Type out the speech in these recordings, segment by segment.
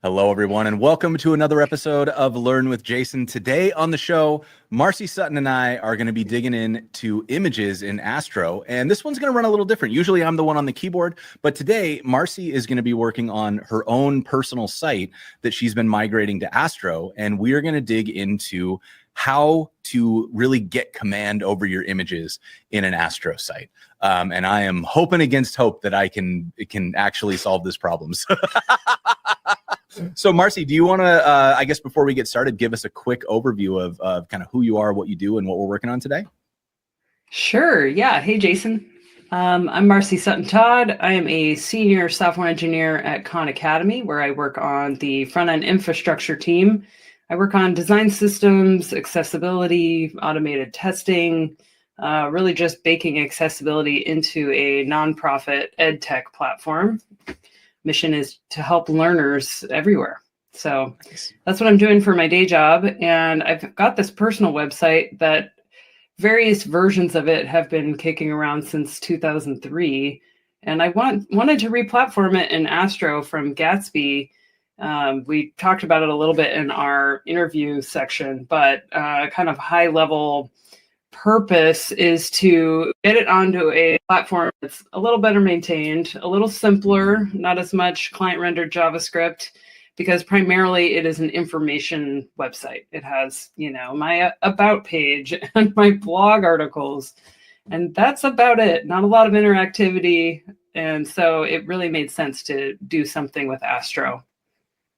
Hello, everyone, and welcome to another episode of Learn with Jason. Today on the show, Marcy, Sutton, and I are going to be digging into images in Astro, and this one's going to run a little different. Usually I'm the one on the keyboard, but today Marcy is going to be working on her own personal site that she's been migrating to Astro, and we are going to dig into how to really get command over your images in an Astro site. And I am hoping against hope that I can actually solve this problem. So Marcy, do you want to, I guess before we get started, give us a quick overview of kind of who you are, what you do, and what we're working on today? Sure. Yeah. Hey, Jason. I'm Marcy Sutton Todd. I am a senior software engineer at Khan Academy, where I work on the front-end infrastructure team. I work on design systems, accessibility, automated testing, really just baking accessibility into a nonprofit ed tech platform. Mission is to help learners everywhere. So that's what I'm doing for my day job. And I've got this personal website that various versions of it have been kicking around since 2003. And I wanted to re-platform it in Astro from Gatsby. We talked about it a little bit in our interview section, but kind of high level purpose is to get it onto a platform that's a little better maintained, a little simpler, not as much client rendered JavaScript, because primarily it is an information website. It has, my about page and my blog articles, and that's about it. Not a lot of interactivity. And so it really made sense to do something with Astro.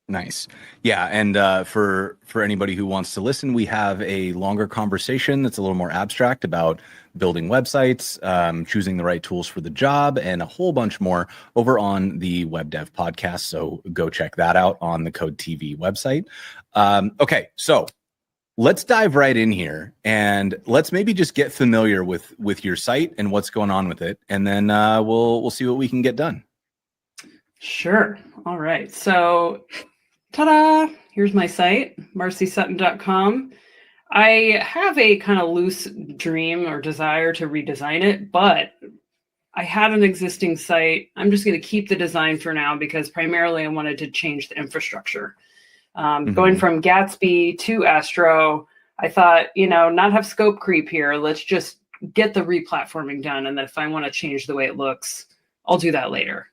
Nice. Yeah. And for anybody who wants to listen, we have a longer conversation that's a little more abstract about building websites, choosing the right tools for the job, and a whole bunch more over on the Web Dev podcast. So go check that out on the CodeTV website. Okay. So let's dive right in here and let's maybe just get familiar with your site and what's going on with it. And then we'll see what we can get done. Sure. All right. So ta-da! Here's my site, marcysutton.com. I have a kind of loose dream or desire to redesign it, but I had an existing site. I'm just going to keep the design for now because primarily I wanted to change the infrastructure. Going from Gatsby to Astro, I thought, not have scope creep here. Let's just get the replatforming done. And then if I want to change the way it looks, I'll do that later.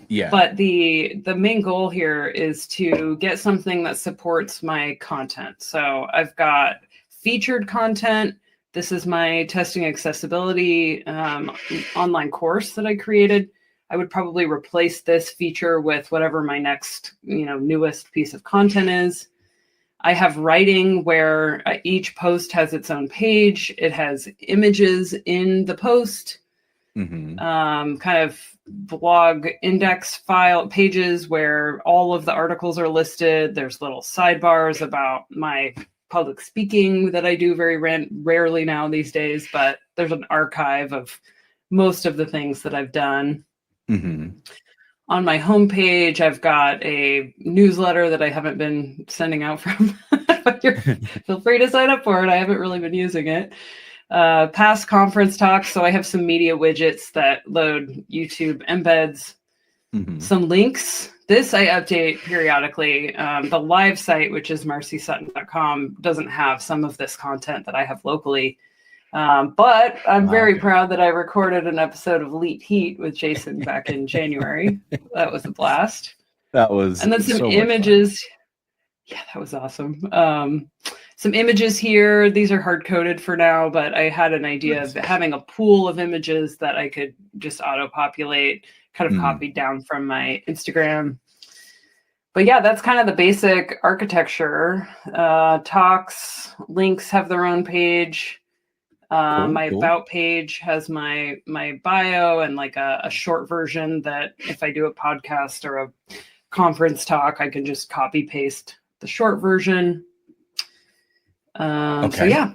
Yeah. But the main goal here is to get something that supports my content. So I've got featured content. This is my testing accessibility online course that I created. I would probably replace this feature with whatever my next, newest piece of content is. I have writing where each post has its own page. It has images in the post. Kind of blog index file pages where all of the articles are listed. There's little sidebars about my public speaking that I do very rarely now these days, but there's an archive of most of the things that I've done. On my homepage, I've got a newsletter that I haven't been sending out from. Feel free to sign up for it. I haven't really been using it. Past conference talks. So I have some media widgets that load YouTube embeds, some links. This I update periodically. The live site, which is marcysutton.com, doesn't have some of this content that I have locally. But I'm very proud that I recorded an episode of Elite Heat with Jason back in January. That was a blast. That was and then some images. Yeah, that was awesome. Some images here. These are hard-coded for now, but I had an idea of having a pool of images that I could just auto-populate, kind of copied down from my Instagram. But yeah, that's kind of the basic architecture. Talks, links have their own page. My about page has my bio and like a short version that if I do a podcast or a conference talk, I can just copy-paste the short version. So yeah,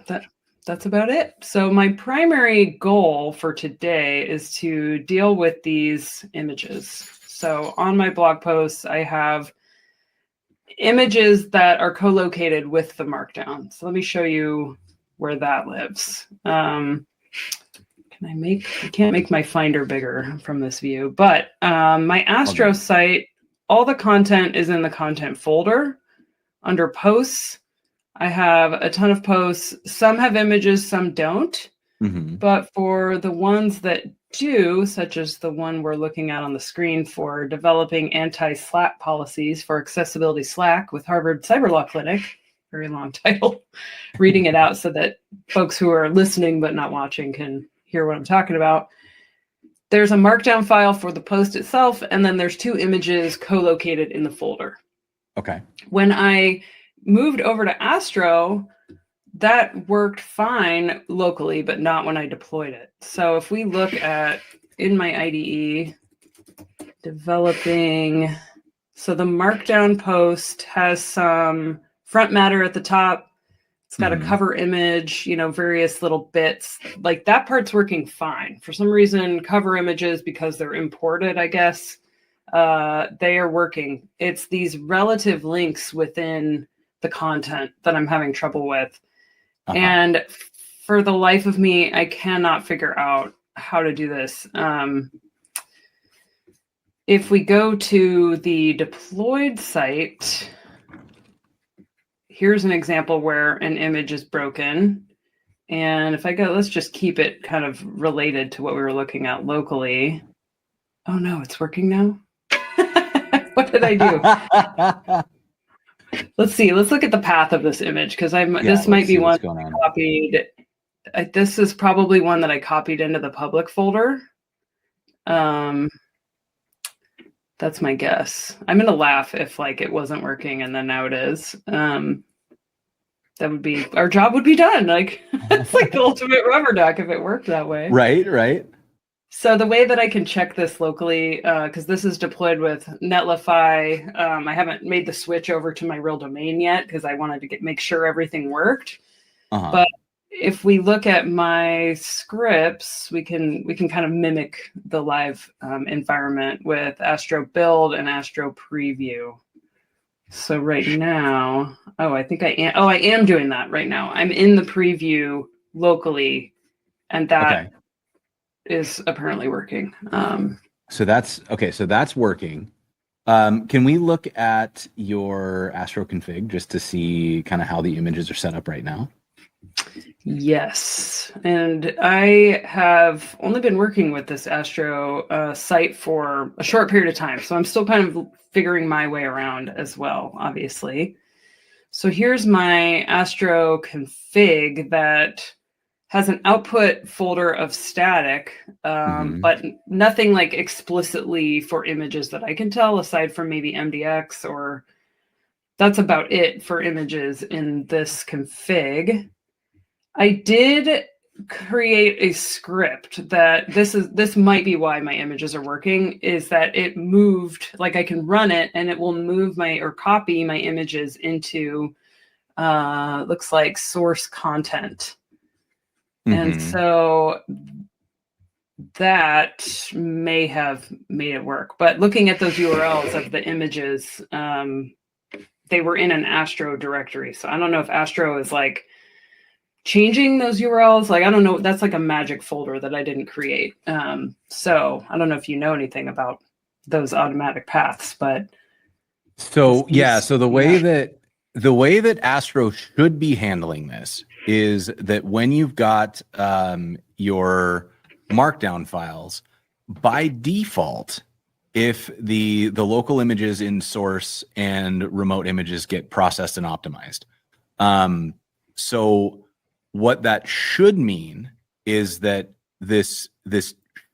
that's about it. So my primary goal for today is to deal with these images. So on my blog posts, I have images that are co-located with the markdown. So let me show you where that lives. I can't make my Finder bigger from this view, but my Astro site all the content is in the content folder. Under posts, I have a ton of posts. Some have images, some don't. Mm-hmm. But for the ones that do, such as the one we're looking at on the screen for developing anti-Slack policies for accessibility Slack with Harvard Cyberlaw Clinic, very long title, reading it out so that folks who are listening but not watching can hear what I'm talking about. There's a markdown file for the post itself, and then there's 2 images co-located in the folder. Okay. When I moved over to Astro, that worked fine locally, but not when I deployed it. So if we look at, in my IDE, developing, so the markdown post has some front matter at the top. It's got a cover image, various little bits. Like that part's working fine. For some reason, cover images, because they're imported, I guess, they are working. It's these relative links within the content that I'm having trouble with. And for the life of me, I cannot figure out how to do this. If we go to the deployed site, here's an example where an image is broken. And if I go, let's just keep it kind of related to what we were looking at locally. Oh no, it's working now. What did I do? Let's see. Let's look at the path of this image, because this might be one I copied. This is probably one that I copied into the public folder. That's my guess. I'm gonna laugh if it wasn't working and then now it is. That would be, our job would be done. It's like the ultimate rubber duck if it worked that way. Right. So the way that I can check this locally, because this is deployed with Netlify, I haven't made the switch over to my real domain yet because I wanted to make sure everything worked. But if we look at my scripts, we can kind of mimic the live environment with Astro Build and Astro Preview. So right now, I think I am. I am doing that right now. I'm in the preview locally, and that is apparently working. So that's okay. So that's working. Can we look at your Astro config just to see kind of how the images are set up right now? Yes, and I have only been working with this Astro site for a short period of time, so I'm still kind of figuring my way around as well, obviously. So here's my Astro config that has an output folder of static, but nothing explicitly for images that I can tell, aside from maybe MDX, or that's about it for images in this config. I did create a script that this might be why my images are working, is that it moved, I can run it and it will move or copy my images into looks like source content. And so that may have made it work. But looking at those URLs of the images, they were in an Astro directory. So I don't know if Astro is changing those URLs. I don't know. That's a magic folder that I didn't create. So I don't know if you know anything about those automatic paths, but. So yeah. So the way that Astro should be handling this is that when you've got your markdown files, by default, if the local images in source and remote images get processed and optimized. So what that should mean is that this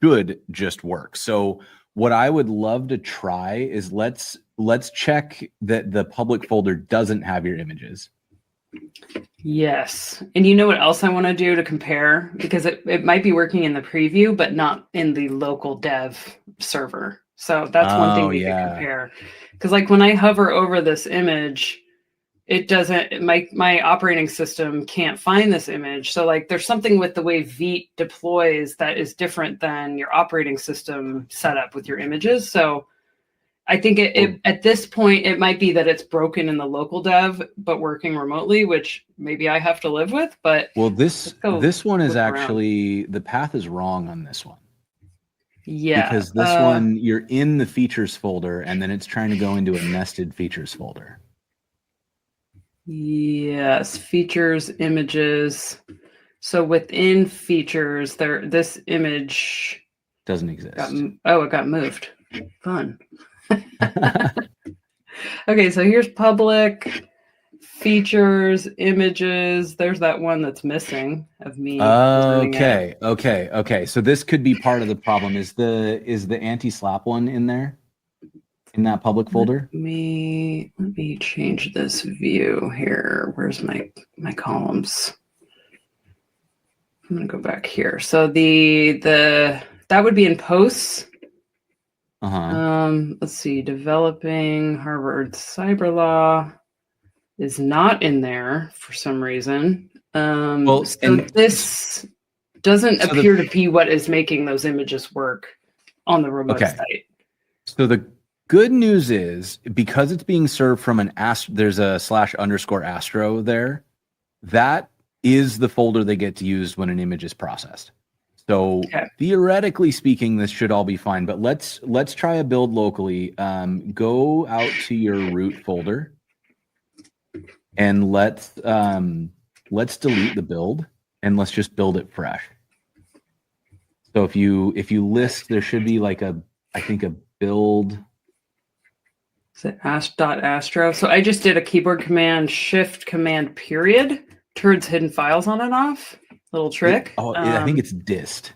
should just work. So what I would love to try is let's check that the public folder doesn't have your images. Yes. And you know what else I want to do to compare? Because it might be working in the preview, but not in the local dev server. So that's one thing we can compare. Because when I hover over this image, it doesn't, my operating system can't find this image. So there's something with the way Vite deploys that is different than your operating system setup with your images. So I think at this point, it might be that it's broken in the local dev, but working remotely, which maybe I have to live with. But this one is actually, the path is wrong on this one. Yeah. Because this one, you're in the features folder, and then it's trying to go into a nested features folder. Yes, features, images. So within features, this image Doesn't exist. it got moved. Fun. Okay, so here's public, features, images. There's that one that's missing of me. Okay. So this could be part of the problem. Is the anti-slap one in there? In that public folder? Let me change this view here. Where's my columns? I'm gonna go back here. So that would be in posts. Let's see. Developing Harvard Cyber Law is not in there for some reason. This doesn't appear to be what is making those images work on the remote site. So the good news is, because it's being served from there's a /_Astro there. That is the folder they get to use when an image is processed. So theoretically speaking, this should all be fine. But let's try a build locally. Go out to your root folder, and let's delete the build, and let's just build it fresh. So if you list, there should be like a build. Is it ask.astro? So I just did a keyboard command, shift command period, turns hidden files on and off. Little trick. I think it's dist.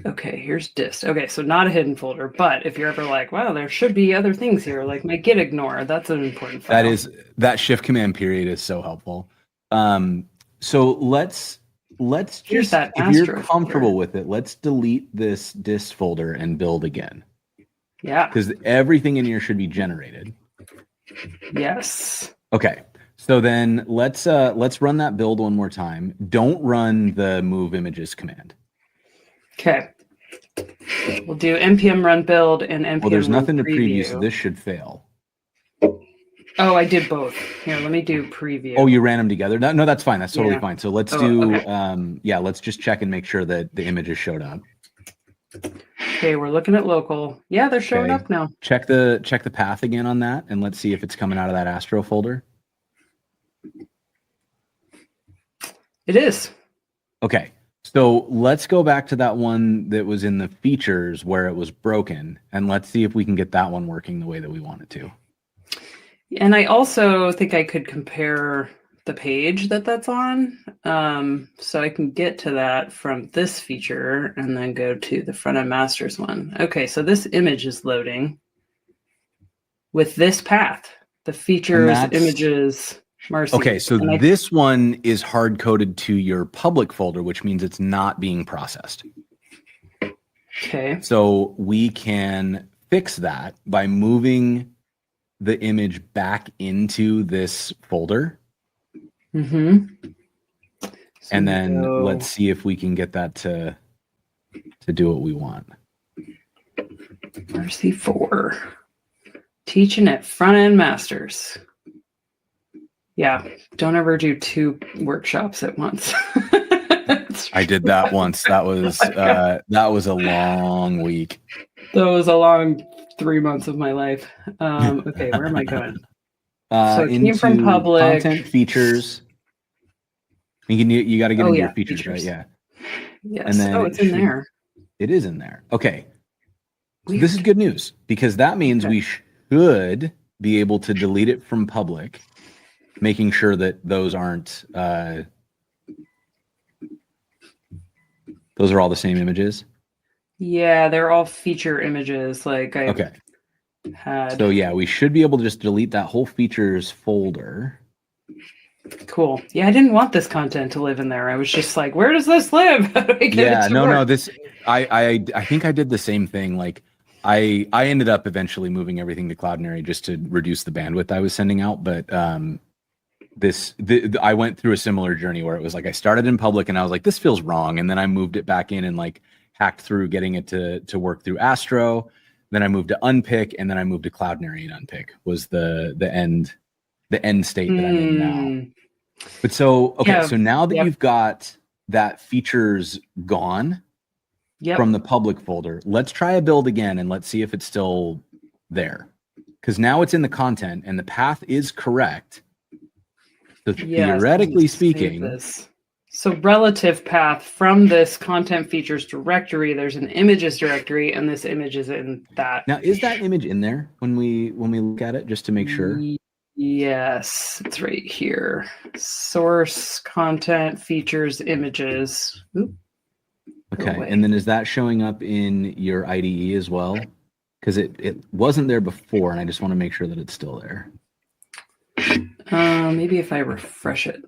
Okay, here's dist. Okay, so not a hidden folder, but if you're ever like, wow, there should be other things here, like my git ignore, that's an important file. That shift command period is so helpful. So let's just, if you're comfortable with it, let's delete this dist folder and build again. Yeah. Because everything in here should be generated. Yes. Okay. So then let's run that build one more time. Don't run the move images command. Okay. We'll do npm run build and npm. Well, there's nothing to preview. So this should fail. Oh, I did both. Here, let me do preview. Oh, you ran them together? No, that's fine. That's totally fine. So let's let's just check and make sure that the images showed up. Okay, we're looking at local. Yeah, they're showing up now. Check the path again on that, and let's see if it's coming out of that Astro folder. It is. Okay, so let's go back to that one that was in the features where it was broken, and let's see if we can get that one working the way that we want it to. And I also think I could compare the page that's on. So I can get to that from this feature and then go to the front end masters one. Okay, so this image is loading with this path, the features, images, Marcy. Okay, so this one is hard coded to your public folder, which means it's not being processed. Okay. So we can fix that by moving the image back into this folder. Mm-hmm. So and then let's see if we can get that to do what we want. Marcy 4. Teaching at front end masters. Yeah, don't ever do 2 workshops at once. I did that once. That was a long week. That was a long 3 months of my life. Okay, where am I going? So it came from public. Content features. You got to get into your features, right? Yeah. Yes. And then it's in there. It is in there. Okay. So this is good news, because that means we should be able to delete it from public, making sure that those aren't those are all the same images. Yeah, they're all feature images. Like I had. So yeah, we should be able to just delete that whole features folder. Cool. Yeah, I didn't want this content to live in there. I was just like, where does this live? How do I get it to work? No. This I think I did the same thing. Like I ended up eventually moving everything to Cloudinary just to reduce the bandwidth I was sending out. But I went through a similar journey where it was like I started in public and I was like, this feels wrong, and then I moved it back in and like hacked through getting it to work through Astro. Then I moved to Unpick, and then I moved to Cloudinary, and Unpick was the end state that I'm in now. But so now that you've got that features gone, Yep. from the public folder. Let's try a build again and let's see if it's still there. Because now it's in the content and the path is correct. So theoretically speaking, so relative path from this content features directory, there's an images directory, and this image is in that. Now, is that image in there when we look at it, just to make sure? Yes, it's right here. Source, content, features, images. Oop. Okay, and then is that showing up in your IDE as well? Because it wasn't there before, and I just want to make sure that it's still there. Maybe if I refresh it.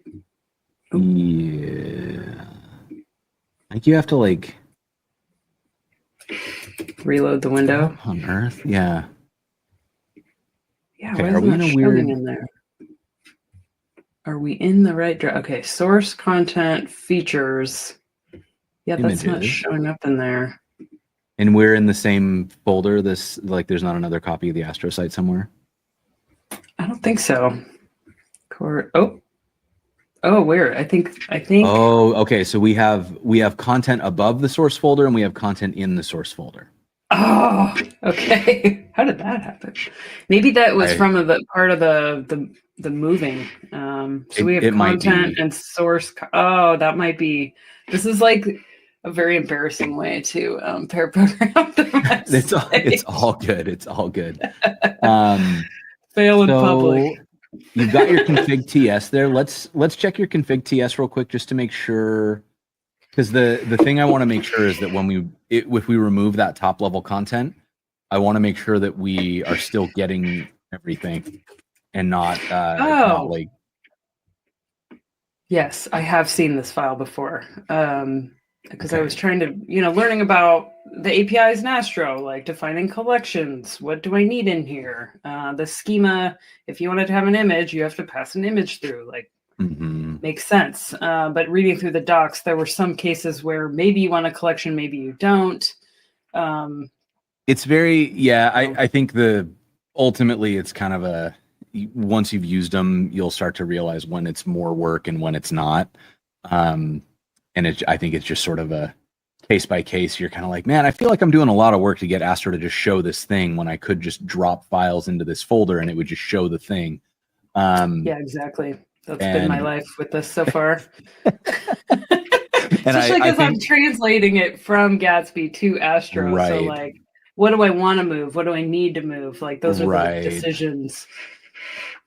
Oop. Yeah. Like you have to like reload the window. What on earth? Yeah. Yeah, okay, why isn't it showing in there? Are we in the right direction? Okay, source, content, features. Yeah, that's not showing up in there. And we're in the same folder. This like there's not another copy of the Astro site somewhere? I don't think so. Oh, where? I think. Oh, okay. So we have content above the source folder and we have content in the source folder. Oh, okay. How did that happen? Maybe that was from the part of the moving. So we have content and source. Oh, that might be. This is like a very embarrassing way to pair program. It's all good. It's all good. Fail in public. You've got your config TS there. Let's check your config TS real quick just to make sure. Because the thing I want to make sure is that if we remove that top level content, I want to make sure that we are still getting everything and not like. Yes, I have seen this file before. Because I was trying to, learning about the APIs in Astro, like defining collections. What do I need in here? The schema, if you wanted to have an image, you have to pass an image through. Like, makes sense. But reading through the docs, there were some cases where maybe you want a collection, maybe you don't. It's very, I think ultimately it's kind of once you've used them, you'll start to realize when it's more work and when it's not. And I think it's just sort of a case by case. You're kind of like, man, I feel like I'm doing a lot of work to get Astro to just show this thing when I could just drop files into this folder and it would just show the thing. Yeah, exactly. That's been my life with this so far. Especially because I'm translating it from Gatsby to Astro. Right. So like, what do I want to move? What do I need to move? Like those are the decisions.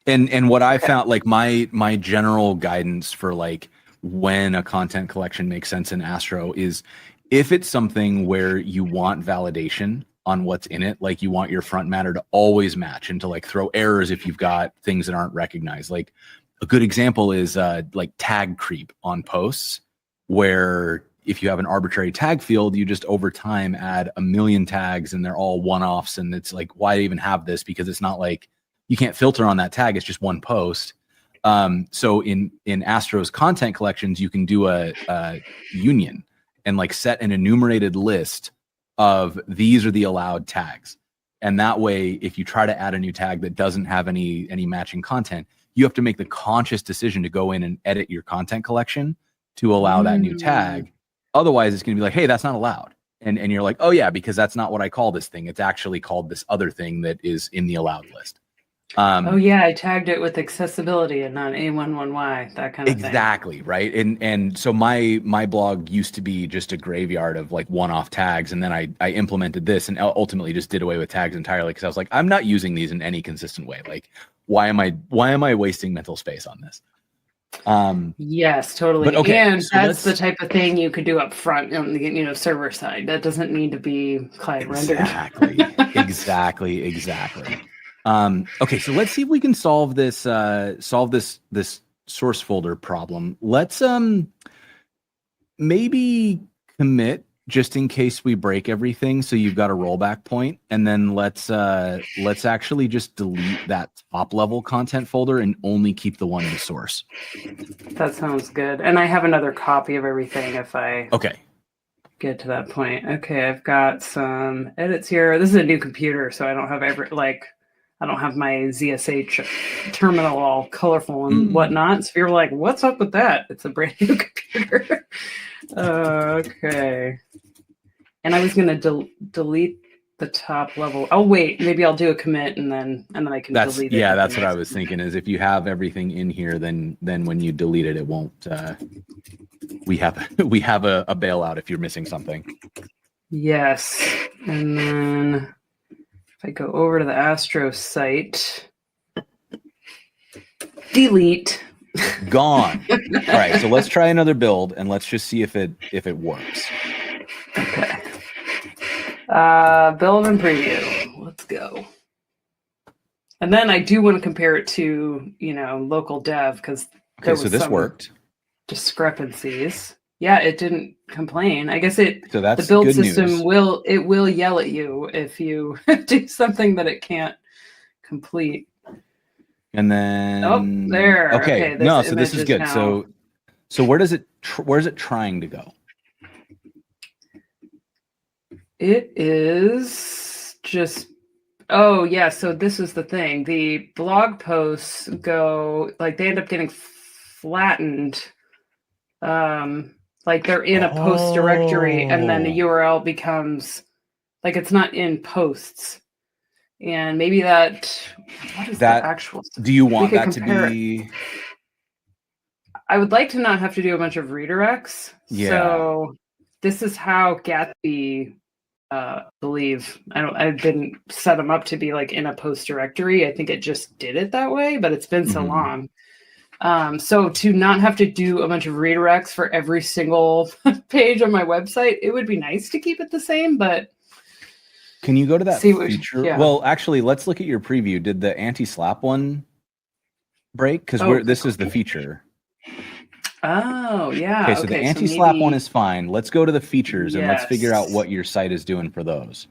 And what I found, like my general guidance for like when a content collection makes sense in Astro is if it's something where you want validation on what's in it, like you want your front matter to always match and to like throw errors if you've got things that aren't recognized. Like a good example is like tag creep on posts, where if you have an arbitrary tag field, you just over time add a million tags and they're all one-offs. And it's like, why even have this? Because it's not like you can't filter on that tag. It's just one post. So in Astro's content collections, you can do a union and like set an enumerated list of these are the allowed tags. And that way, if you try to add a new tag that doesn't have any matching content, you have to make the conscious decision to go in and edit your content collection to allow that new tag. Otherwise, it's going to be like, hey, that's not allowed. And you're like, oh yeah, because that's not what I call this thing. It's actually called this other thing that is in the allowed list. Oh yeah, I tagged it with accessibility and not A11Y, that kind of thing. Exactly, right? And so my blog used to be just a graveyard of like one-off tags, and then I implemented this and ultimately just did away with tags entirely because I was like, I'm not using these in any consistent way. Like, why am I wasting mental space on this? Yes, totally. But okay, and so that's the type of thing you could do up front on the server side. That doesn't need to be client rendered. Exactly. Okay, so let's see if we can solve this source folder problem. Let's maybe commit just in case we break everything, so you've got a rollback point, and then let's actually just delete that top level content folder and only keep the one in source. That sounds good. And I have another copy of everything if I get to that point. Okay, I've got some edits here. This is a new computer, so I don't have I don't have my ZSH terminal all colorful and whatnot. So if you're like, what's up with that? It's a brand new computer. Okay. And I was going to delete the top level. Oh, wait, maybe I'll do a commit and then I can delete it. Yeah, that's what I was thinking, is if you have everything in here, then when you delete it, it won't, we have a bailout if you're missing something. Yes. And then if I go over to the Astro site, delete. Gone. All right, so let's try another build and let's just see if it works. Okay. Build and preview. Let's go. And then I do want to compare it to, local dev, because okay, so this worked. Discrepancies. Yeah, it didn't complain. I guess the build good system news. will yell at you if you do something that it can't complete. And then there. Okay, no, so this is good. Now... So where is it trying to go? It is just so this is the thing. The blog posts go they end up getting flattened. They're in a post directory, and then the URL becomes it's not in posts. And maybe what is the actual stuff? Do you want that to be? I would like to not have to do a bunch of redirects. Yeah. So this is how Gatsby believe. I didn't set them up to be in a post directory. I think it just did it that way, but it's been so long. So to not have to do a bunch of redirects for every single page on my website, it would be nice to keep it the same, but can you go to that feature? Yeah. Well, actually, let's look at your preview. Did the anti-slap one break? Because this is the feature. Oh, yeah. Okay, so the anti-slap one is fine. Let's go to the features and let's figure out what your site is doing for those.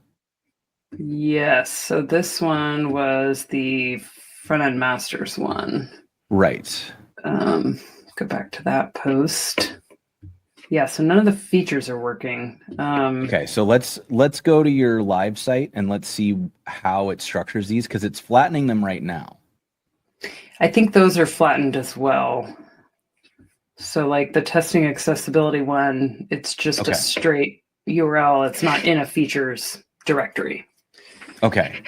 Yes. So this one was the front-end masters one. Right. Go back to that post. Yeah, so none of the features are working. Okay, so let's go to your live site and let's see how it structures these, because it's flattening them right now. I think those are flattened as well. So the testing accessibility one, it's just a straight URL. It's not in a features directory. Okay.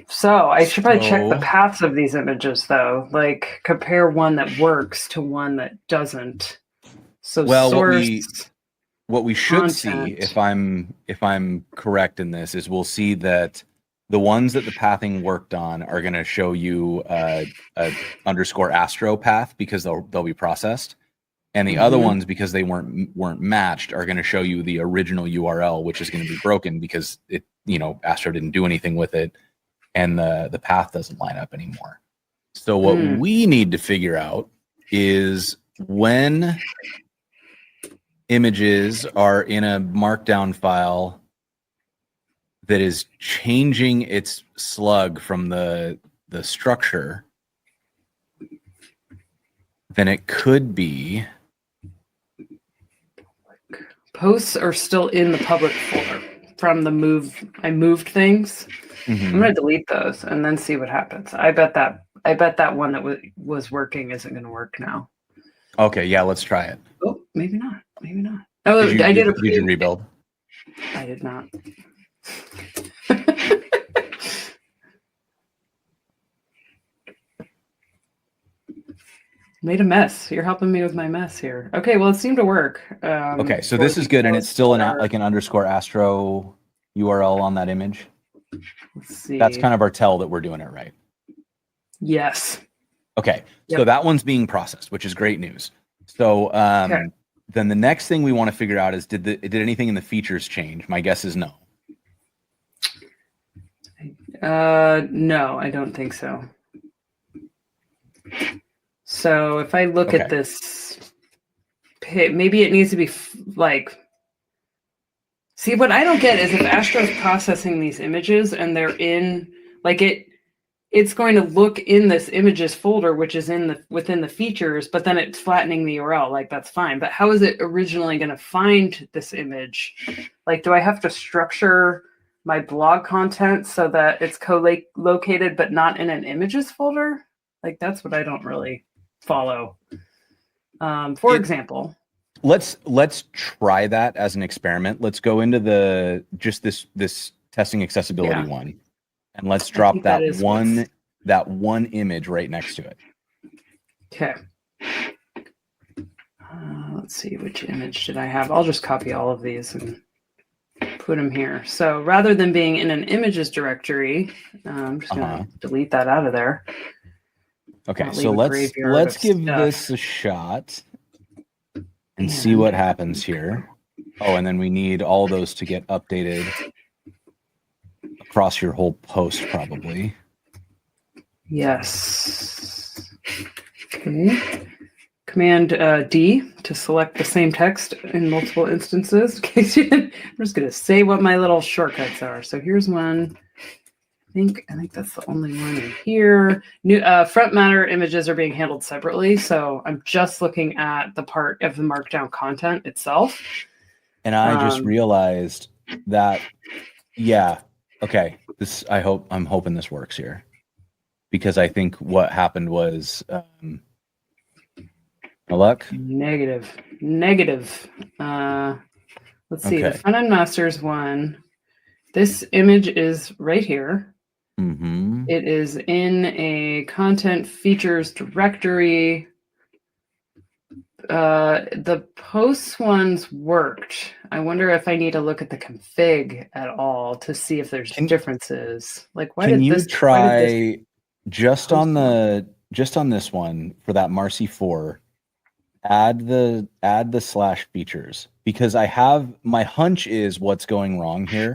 So I should probably check the paths of these images, though. Compare one that works to one that doesn't. So what we should see, if I'm correct in this, is we'll see that the ones that the pathing worked on are going to show you a underscore Astro path because they'll be processed, and the other ones, because they weren't matched, are going to show you the original URL, which is going to be broken because Astro didn't do anything with it, and the path doesn't line up anymore. So what we need to figure out is when images are in a markdown file that is changing its slug from the structure, then it could be posts are still in the public folder from the I moved things. I'm gonna delete those and then see what happens. I bet that one that was working isn't gonna work now. Okay, yeah, let's try it. Oh, maybe not. Maybe not. Oh, did you rebuild? I did not. Made a mess. You're helping me with my mess here. Okay, well, it seemed to work. Okay, so this is good, and it's still an underscore Astro URL on that image. Let's see. That's kind of our tell that we're doing it right. Yes. Okay, so that one's being processed, which is great news. So then the next thing we want to figure out is did anything in the features change? My guess is no. No, I don't think so. So if I look at this, maybe it needs to be see, what I don't get is if Astro's processing these images and they're in it's going to look in this images folder, which is within the features, but then it's flattening the URL. That's fine. But how is it originally going to find this image? Do I have to structure my blog content so that it's co-located but not in an images folder? That's what I don't really follow. For example. let's try that as an experiment. Let's go into this testing accessibility one, and let's drop that one image right next to it. Okay. Let's see, which image did I have? I'll just copy all of these and put them here. So rather than being in an images directory, I'm just going to delete that out of there. Okay, so let's give this a shot and see what happens here. Oh, and then we need all those to get updated across your whole post, probably. Yes. Okay. Command D to select the same text in multiple instances. In case you didn't, I'm just going to say what my little shortcuts are. So here's one. I think that's the only one in here. New front matter images are being handled separately, so I'm just looking at the part of the markdown content itself. And I just realized that, yeah, okay. I'm hoping this works here, because I think what happened was, no luck. Negative. Let's see. The front end masters one. This image is right here. Mm-hmm. It is in a content features directory. The posts ones worked. I wonder if I need to look at the config at all to see if there's differences. Like, why did this? Try just on this one for that Marcy 4? Add the slash features, because my hunch is what's going wrong here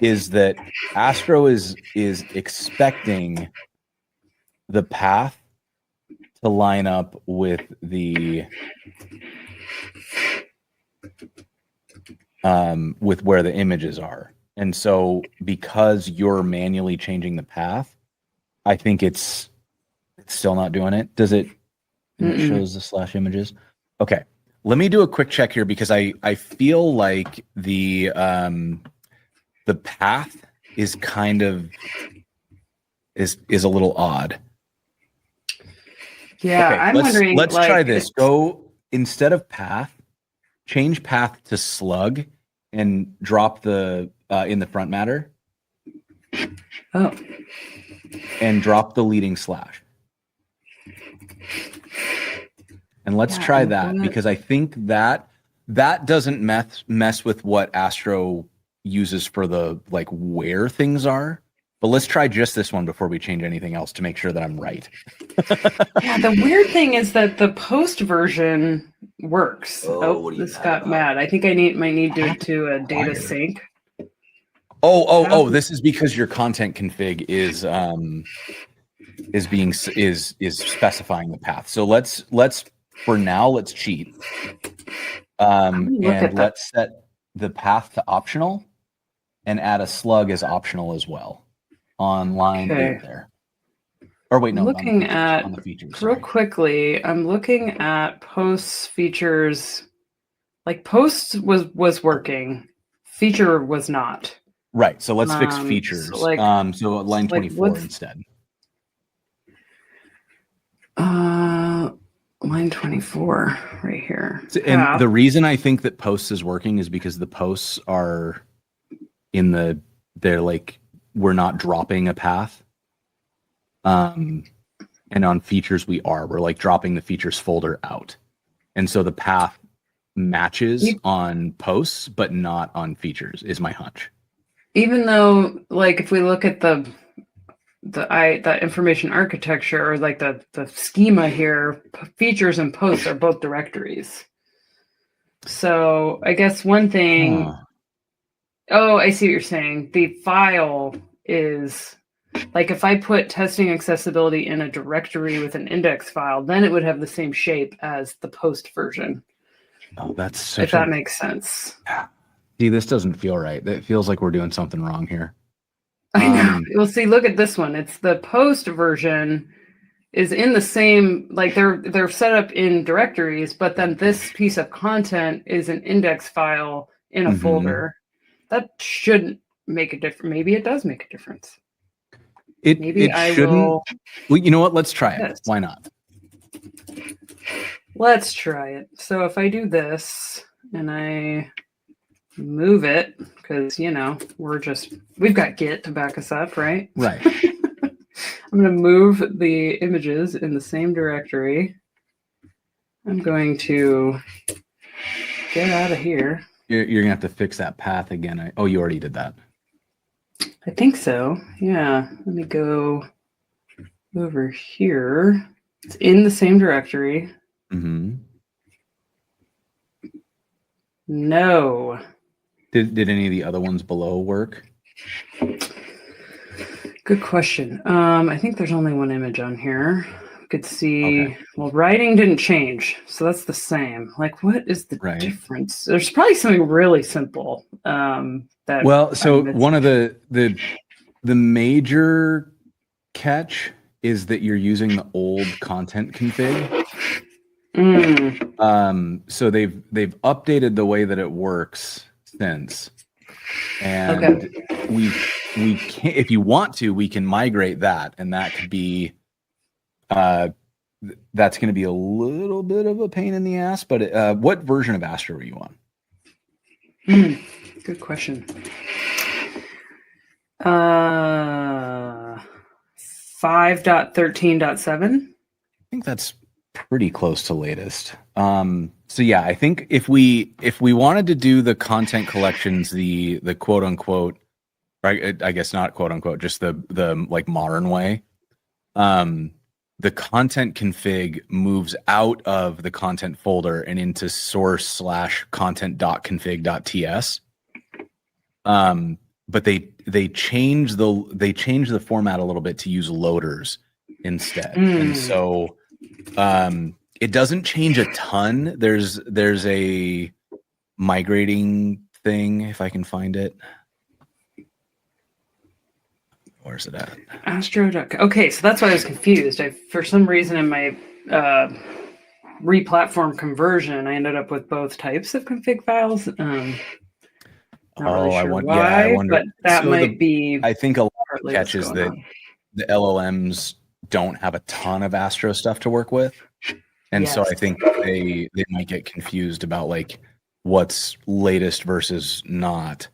is that Astro is expecting the path to line up with the with where the images are. And so because you're manually changing the path, I think it's still not doing it. Does it? It shows the slash images. Okay, let me do a quick check here, because I feel like the path is kind of is a little odd. Yeah, okay, I'm wondering. Let's try this. Go, instead of path, change path to slug and drop the in the front matter. Oh. And drop the leading slash. And let's try that, because I think that doesn't mess with what Astro uses for the where things are. But let's try just this one before we change anything else to make sure that I'm right. Yeah, the weird thing is that the post version works. This got mad. I think I might need to do a data sync. Oh, this is because your content config is specifying the path. So let's for now, let's cheat. And let's set the path to optional and add a slug as optional as well on line 8 there. Or wait, no, looking on the features, real quickly, I'm looking at posts features. Like posts was working, feature was not. Right. So let's fix features. So line 24 instead. Line 24 right here. And the reason I think that posts is working is because the posts are we're not dropping a path. And on features we're dropping the features folder out. And so the path matches on posts, but not on features is my hunch. Even though if we look at the information architecture, or the schema here, features and posts are both directories. So I guess one thing, oh, I see what you're saying. The file is if I put testing accessibility in a directory with an index file, then it would have the same shape as the post version. Oh, that's if that makes sense. See, this doesn't feel right. It feels like we're doing something wrong here. I know. Well, see, look at this one. It's the post version is in the same, they're set up in directories, but then this piece of content is an index file in a folder. That shouldn't make a difference. Maybe it does make a difference. It shouldn't. Well, you know what? Let's try it. Why not? Let's try it. So if I do this and I move it, because we've got Git to back us up, right? Right. I'm going to move the images in the same directory. I'm going to get out of here. You're going to have to fix that path again. Oh, you already did that. I think so. Yeah. Let me go over here. It's in the same directory. Mm-hmm. No. Did any of the other ones below work? Good question. I think there's only one image on here. You could see, Okay. well, writing didn't change, so that's the same. Like, what is the Right. difference? There's probably something really simple. So one of the major catch is that you're using the old content config. So they've updated the way that it works since, and we can, if you want to, we can migrate that, and that could be that's going to be a little bit of a pain in the ass. But what version of Astro are you on? Good question. 5.13.7. I think that's pretty close to latest. So yeah, I think if we wanted to do the content collections, the quote unquote, right? I guess not quote unquote, just the like modern way. The content config moves out of the content folder and into source/content.config.ts. But they change the format a little bit to use loaders instead. And so it doesn't change a ton. There's a migrating thing, if I can find it. Where's it at? Astro. Okay, so that's why I was confused. For some reason in my re-platform conversion, I ended up with both types of config files. Not really sure why, I wonder. But that might be. I think a lot of the catch is that the LLMs don't have a ton of Astro stuff to work with, and so I think they might get confused about like what's latest versus not.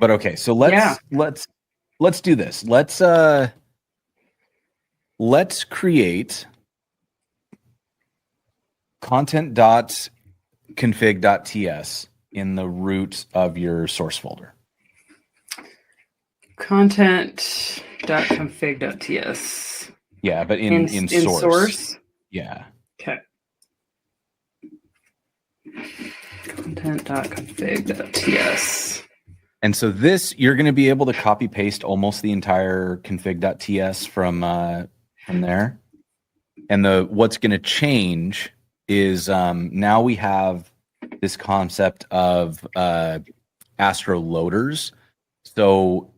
But okay, so let's do this. Let's create content.config.ts in the root of your source folder. Content.config.ts. Yeah, but in source. Yeah. Okay. Content.config.ts. And so this, you're going to be able to copy paste almost the entire config.ts from there. And what's going to change is now we have this concept of Astro loaders. So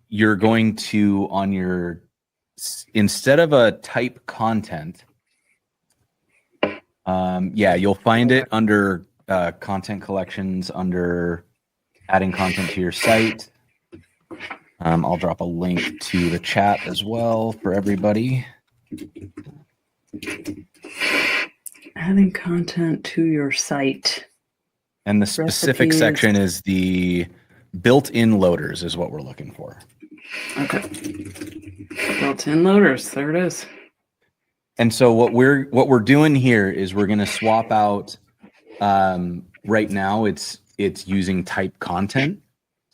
you're going to, on your, instead of a type content, you'll find it under content collections, under adding content to your site. I'll drop a link to the chat as well for everybody. Adding content to your site. And the specific section is the built-in loaders is what we're looking for. Okay. Built-in loaders. There it is. And so what we're doing here is we're going to swap out. Right now, it's using type content.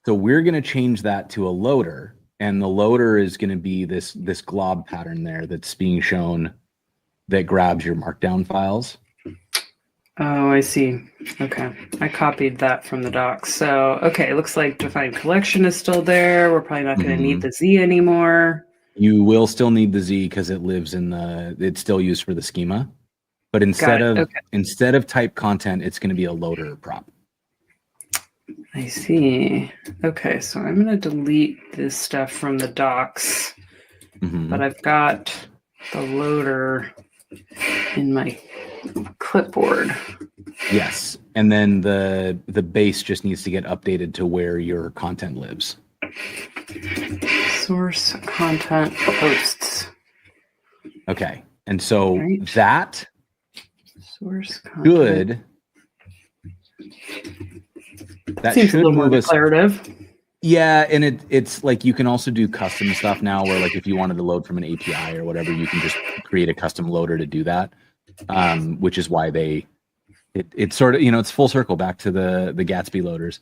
So we're going to change that to a loader, and the loader is going to be this glob pattern there that's being shown that grabs your markdown files. Oh, I see. Okay. I copied that from the docs. So, okay, it looks like define collection is still there. We're probably not going to need the Z anymore. You will still need the Z because it lives in it's still used for the schema. But instead of type content, it's going to be a loader prop. I see. Okay, so I'm going to delete this stuff from the docs, but I've got the loader in my clipboard. Yes, and then the base just needs to get updated to where your content lives. Source content posts. Okay. And so Right. that Source content. good. That Seems a should little more move us. declarative. Yeah, and it's like you can also do custom stuff now where like if you wanted to load from an API or whatever, you can just create a custom loader to do that. Which is why it's sort of, it's full circle back to the Gatsby loaders.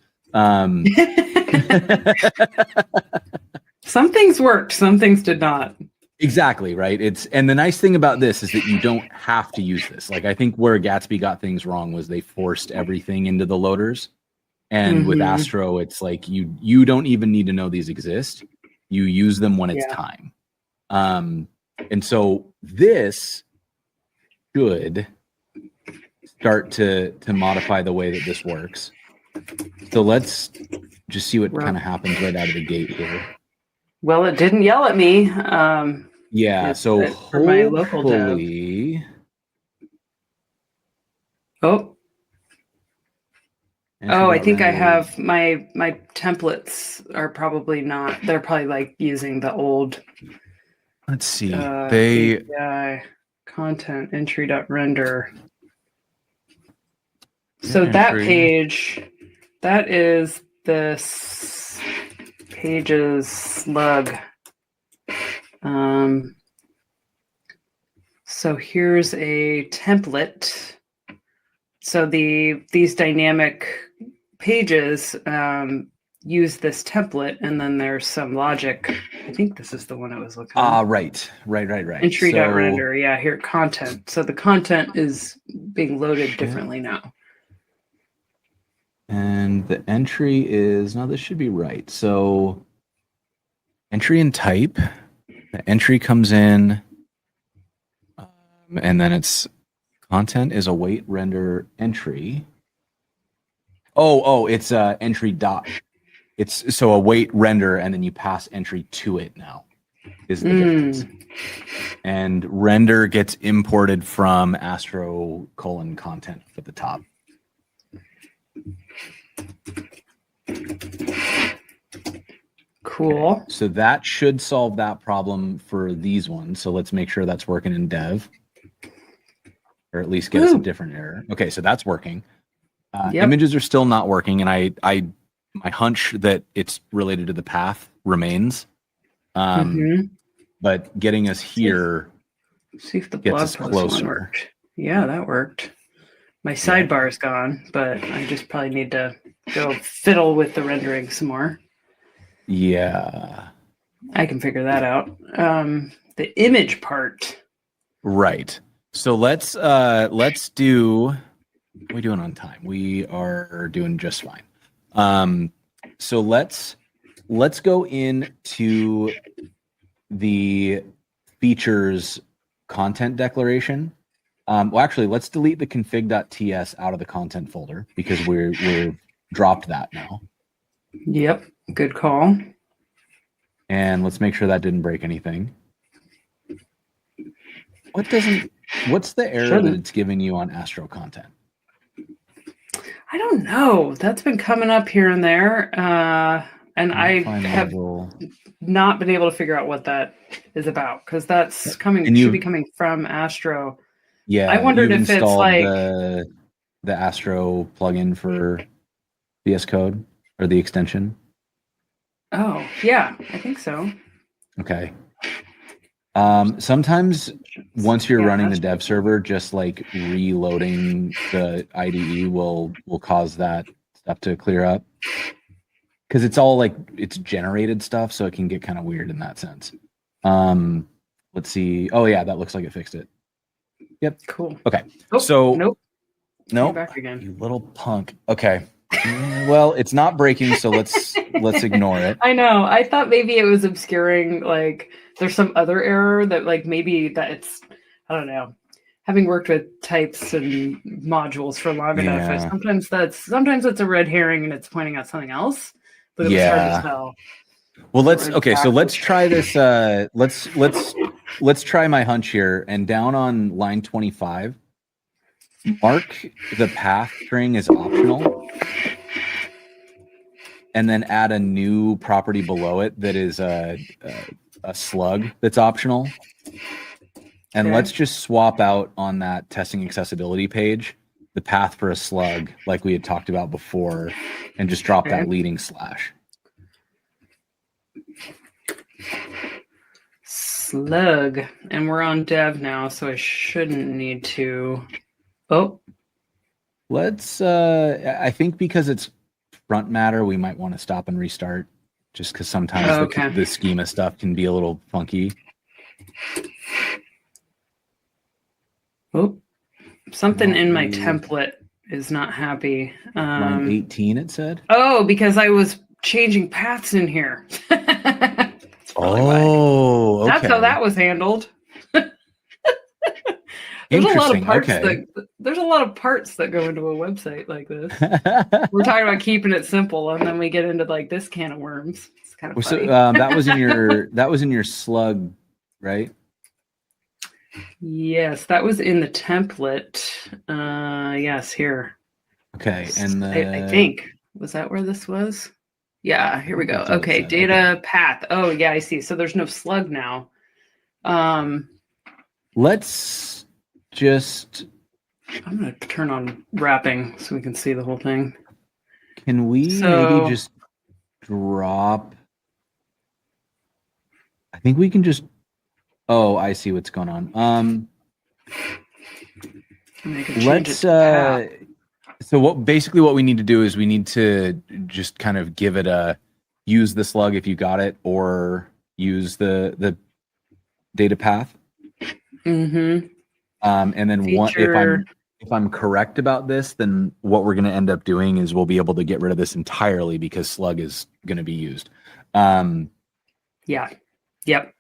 Some things worked, some things did not. Exactly, right? And the nice thing about this is that you don't have to use this. Like I think where Gatsby got things wrong was they forced everything into the loaders. And with Astro, it's like you don't even need to know these exist. You use them when it's time. And so this should start to modify the way that this works. So let's just see what kind of happens right out of the gate here. Well, it didn't yell at me. Yeah, so for my local dev. Oh, I think I have my templates are probably not. They're probably like using the old. Let's see. API content entry.render. So that page, that is this page's slug. So here's a template. So these dynamic pages use this template, and then there's some logic. I think this is the one I was looking at. Right. Entry.render. Yeah, here, content. So the content is being loaded differently now. And the entry is, no, this should be right. So entry and type, the entry comes in, and then it's content is await render entry. Oh, it's entry dot. It's so await render, and then you pass entry to it now is the difference. And render gets imported from Astro content at the top. Cool. Okay, so that should solve that problem for these ones. So let's make sure that's working in dev, or at least get us a different error. Okay, so that's working. Images are still not working, and my hunch that it's related to the path remains. But getting us here, see if the blog post one worked. Yeah, that worked. My sidebar is gone, but I just probably need to go fiddle with the rendering some more. Yeah, I can figure that out. The image part. Right. So let's do. What are we doing on time? We are doing just fine. So let's go into the features content declaration. Well, actually, let's delete the config.ts out of the content folder because we're dropped that now. Yep, good call. And let's make sure that didn't break anything. What's the error that it's giving you on Astro content? I don't know. That's been coming up here and there. And I have not been able to figure out what that is about, because that's coming should be coming from Astro. Yeah, I wondered if it's like the Astro plugin for VS Code or the extension. Oh, yeah, I think so. Okay. Sometimes once you're running the dev server, just like reloading the IDE will cause that stuff to clear up. Because it's all like it's generated stuff, so it can get kind of weird in that sense. Let's see. Oh yeah, that looks like it fixed it. Yep. Cool. Okay. Oh, so nope. Back again. You little punk. Okay. Well, it's not breaking, so let's ignore it. I know. I thought maybe it was obscuring, like there's some other error that like maybe that it's, I don't know. Having worked with types and modules for long enough, sometimes it's a red herring and it's pointing out something else, but it was hard to tell. Well, so let's try this. Let's try my hunch here, and down on line 25, mark the path string as optional, and then add a new property below it that is a slug that's optional, And Okay. let's just swap out on that testing accessibility page the path for a slug like we had talked about before, and just drop that leading slash. Slug. And we're on dev now, so I shouldn't need to. Oh. Let's, I think because it's front matter, we might want to stop and restart, just because sometimes the schema stuff can be a little funky. Oh, something in my template is not happy. Line 18, it said. Oh, because I was changing paths in here. That's okay. That's how that was handled. There's a lot of parts there's a lot of parts that go into a website like this. We're talking about keeping it simple, and then we get into like this can of worms. It's kind of funny. So that was in your slug, right? Yes, that was in the template. Yes, here. Okay, and I think, was that where this was? Yeah, here we go. Okay, data path. Oh, yeah, I see. So there's no slug now. Let's just... I'm going to turn on wrapping so we can see the whole thing. Can we maybe just drop... I think we can just... Oh, I see what's going on. Let's... So what we need to do is we need to just kind of give it a... Use the slug if you got it, or use the data path. Mm-hmm. And then if I'm correct about this, then what we're going to end up doing is we'll be able to get rid of this entirely because slug is going to be used. Yeah. Yep.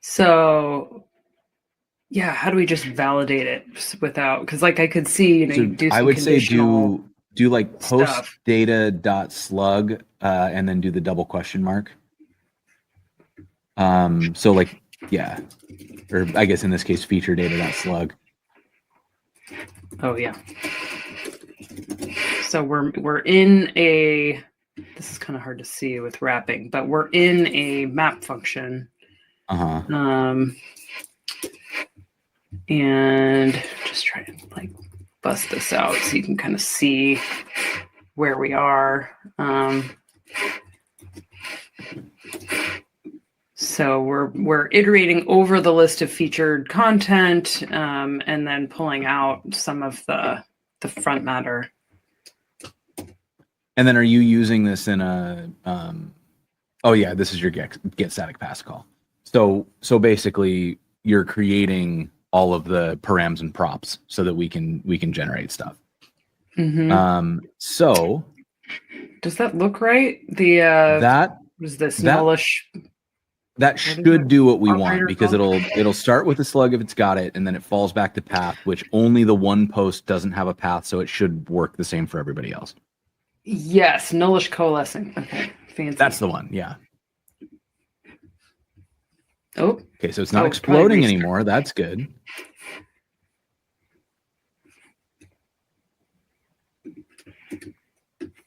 So, yeah, how do we just validate it without? Because like I could see, you do some I would say do like post stuff. data.slug and then do the double question mark. So like, yeah, or I guess in this case, feature data.slug. Oh yeah. So we're in a, this is kind of hard to see with wrapping, but we're in a map function. And just try to like bust this out so you can kind of see where we are. So we're iterating over the list of featured content, and then pulling out some of the front matter. And then are you using this in a oh yeah, this is your get static pass call. So basically you're creating all of the params and props so that we can generate stuff. Mm-hmm. So does that look right? The that was this nullish. That should do what we want, because it'll start with a slug if it's got it, and then it falls back to path, which only the one post doesn't have a path, so it should work the same for everybody else. Yes, nullish coalescing. Okay, fancy. That's the one, yeah. Oh. Okay, so it's not exploding anymore. That's good.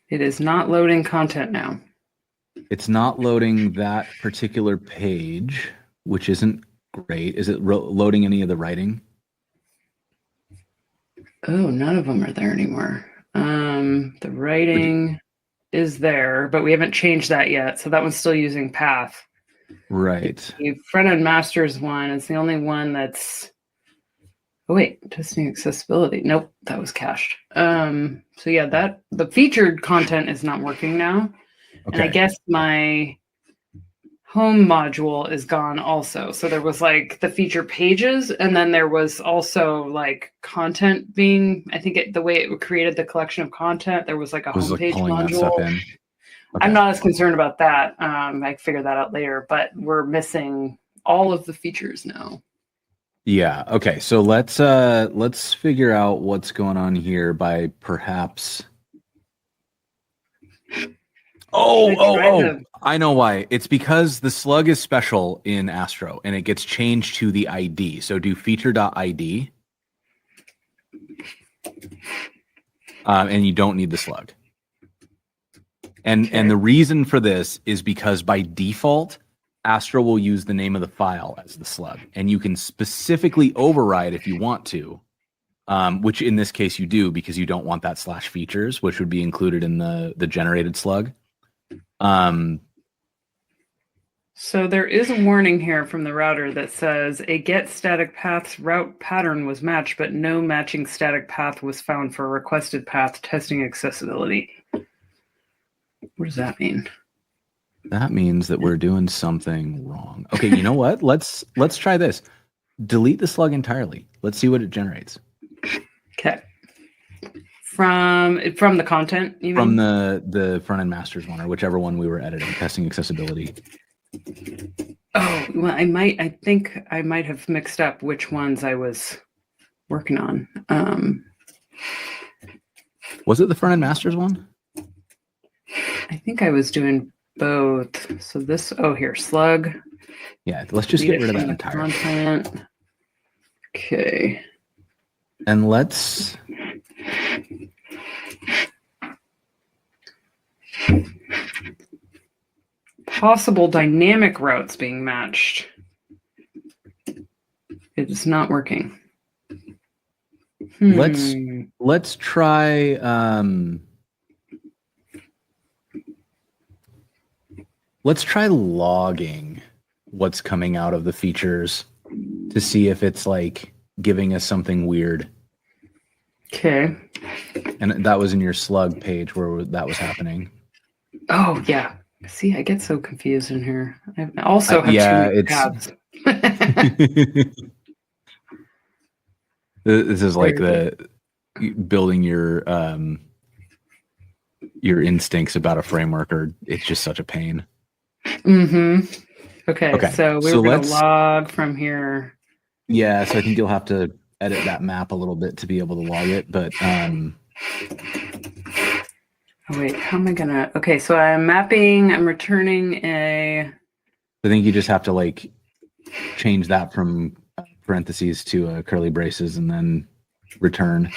It is not loading content now. It's not loading that particular page, which isn't great. Is it loading any of the writing? Oh, none of them are there anymore. The writing is there, but we haven't changed that yet. So that one's still using path. Right. The front-end masters one is the only one that's... Oh, wait, testing accessibility. Nope, that was cached. So yeah, the featured content is not working now. Okay. And I guess my home module is gone also. So there was like the feature pages, and then there was also like content being, I think the way it created the collection of content, there was like a homepage module. Okay. I'm not as concerned about that. I figured that out later, but we're missing all of the features now. Yeah. Okay. So let's figure out what's going on here by perhaps. Oh, I know why. It's because the slug is special in Astro and it gets changed to the ID. So do feature.id. And you don't need the slug. And the reason for this is because by default, Astro will use the name of the file as the slug, and you can specifically override if you want to, which in this case you do because you don't want that /features, which would be included in the generated slug. So there is a warning here from the router that says a get static path's route pattern was matched, but no matching static path was found for requested path testing accessibility. What does that mean? That means that we're doing something wrong. Okay, you know what? Let's try this. Delete the slug entirely. Let's see what it generates. Okay. From the content, you From mean? the front end masters one, or whichever one we were editing, testing accessibility. Oh, well, I think I might have mixed up which ones I was working on. Was it the front end masters one? I think I was doing both. So this, here, slug. Yeah, let's just get rid of that entirely. Content. Okay. And let's... Possible dynamic routes being matched. It is not working. Let's try logging what's coming out of the features to see if it's like giving us something weird. Okay. And that was in your slug page where that was happening. Oh yeah. See, I get so confused in here. I also have too many tabs. This is like building your instincts about a framework, or it's just such a pain. Okay, so we're going to log from here. Yeah, so I think you'll have to edit that map a little bit to be able to log it, but oh, wait, how am I gonna? Okay, so I'm returning a. I think you just have to like change that from parentheses to curly braces and then return.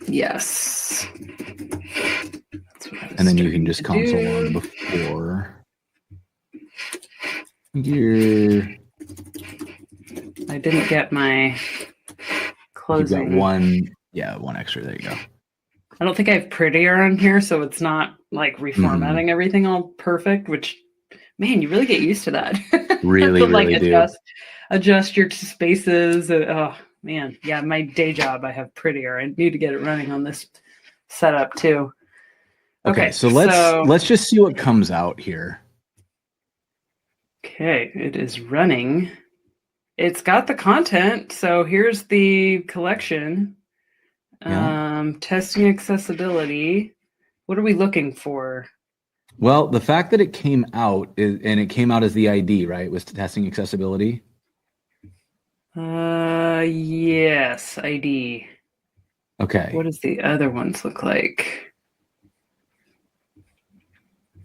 Yes. And then you can just console log before. I didn't get my closing. You got one extra. There you go. I don't think I have prettier on here, so it's not like reformatting everything all perfect, which, man, you really get used to that. Really, to, like, really adjust your spaces. Oh, man. Yeah, my day job, I have prettier. I need to get it running on this setup, too. Okay, so let's just see what comes out here. Okay, it is running. It's got the content, so here's the collection. Testing accessibility. What are we looking for? Well, the fact that it came out and it came out as the ID, right? Was testing accessibility? Yes, ID. Okay. What does the other ones look like?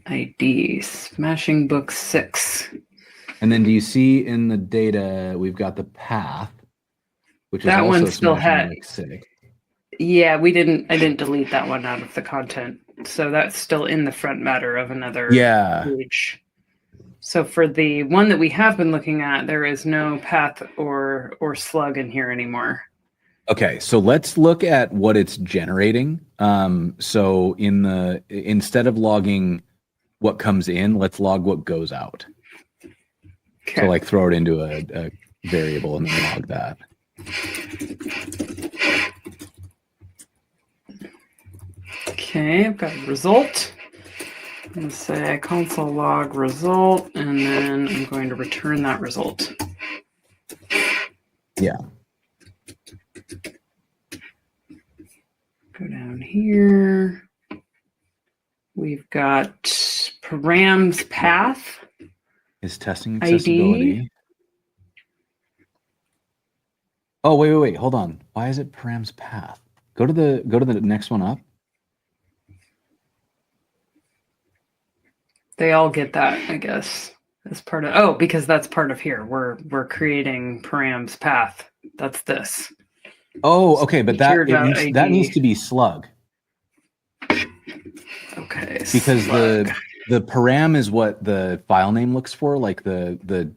ID, Smashing Book 6. And then do you see in the data, we've got the path, which is that also one still had Book 6. Yeah, I didn't delete that one out of the content. So that's still in the front matter of another page. So for the one that we have been looking at, there is no path or slug in here anymore. Okay, so let's look at what it's generating. So instead of logging what comes in, let's log what goes out. Okay. So like throw it into a variable and then log that. Okay, I've got a result. I'm going to say console log result, and then I'm going to return that result. Yeah. Go down here. We've got params path. Is testing accessibility. ID. Oh, wait. Hold on. Why is it params path? Go to the next one up. They all get that, I guess, as part of. Because that's part of here. We're creating params path. That's this. Oh, okay, but that needs to be slug. Okay. Because slug. the param is what the file name looks for, like the ...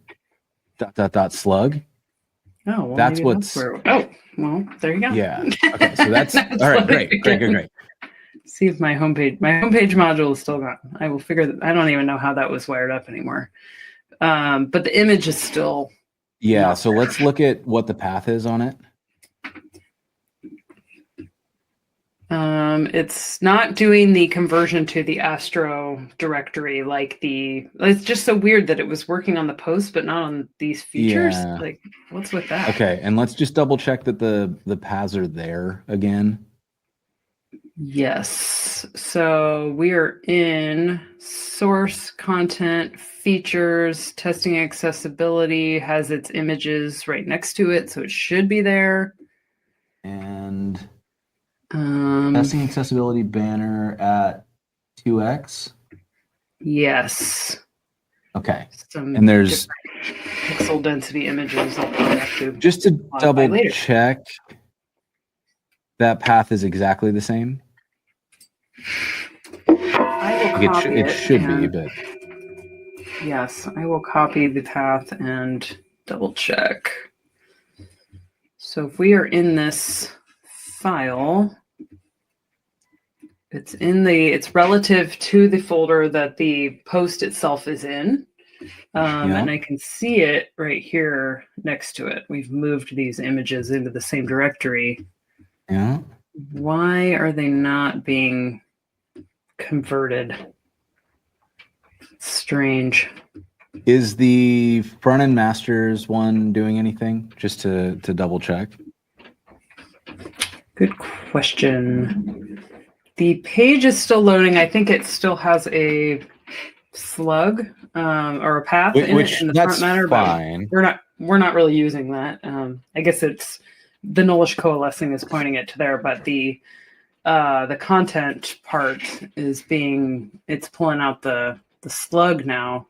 slug. Oh, well, That's maybe what's. oh, well, there you go. Yeah. Okay. So that's all right. Slug Great. again. See if my homepage module is still gone. I will figure that. I don't even know how that was wired up anymore. But the image is still. Yeah. So let's look at what the path is on it. It's not doing the conversion to the Astro directory it's just so weird that it was working on the post but not on these features. Yeah. Like, what's with that? Okay, and let's just double check that the paths are there again. Yes. So we are in source, content, features, testing accessibility, has its images right next to it, so it should be there. And testing accessibility banner at 2x. Yes. Okay. And there's pixel density images. I'll probably have to just to double check that path is exactly the same. I will copy it should be, but yes, I will copy the path and double check. So if we are in this file, it's relative to the folder that the post itself is in. And I can see it right here next to it. We've moved these images into the same directory. Yeah. Why are they not being converted? Strange. Is the front end masters one doing anything? Just to double check. Good question. The page is still loading. I think it still has a slug or a path in the front matter, fine. But we're not really using that. I guess it's the nullish coalescing is pointing it to there, but the content part is it's pulling out the slug now.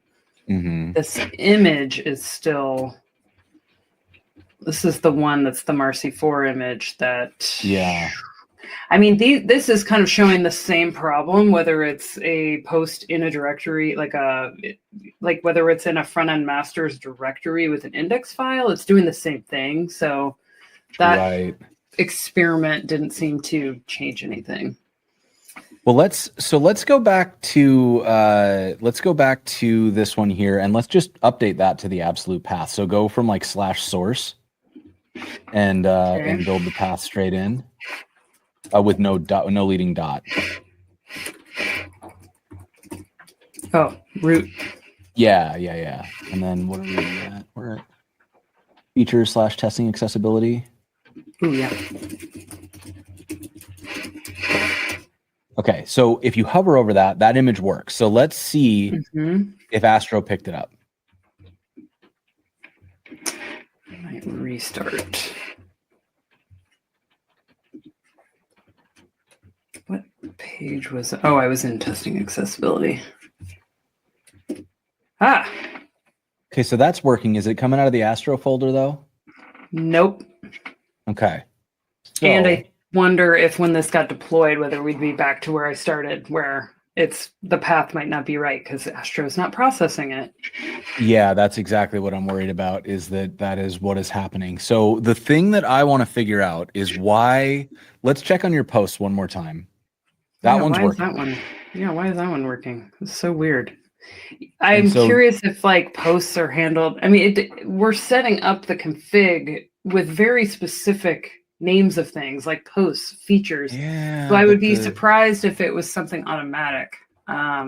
Mm-hmm. This image is still. This is the one that's the Marcy 4 image that. Yeah. I mean, this is kind of showing the same problem, whether it's a post in a directory, like whether it's in a front end masters directory with an index file, it's doing the same thing. So that experiment didn't seem to change anything. Well, let's go back to this one here, and let's just update that to the absolute path. So go from like /source and build the path straight in. With no leading dot. Oh, root. Yeah. And then what are we at? We're at features / testing accessibility. Oh, yeah. Okay, so if you hover over that image works. So let's see if Astro picked it up. I might restart. What page was it? Oh, I was in testing accessibility. Okay, so that's working. Is it coming out of the Astro folder though? Nope. Okay. So, and I wonder if when this got deployed, whether we'd be back to where I started, where the path might not be right because Astro is not processing it. Yeah, that's exactly what I'm worried about, is that is what is happening. So the thing that I want to figure out is why. Let's check on your posts one more time. That one's working. Why is that one working? It's so weird. I'm curious if posts are handled. I mean, we're setting up the config with very specific names of things like posts, features. Yeah. So I would be surprised if it was something automatic.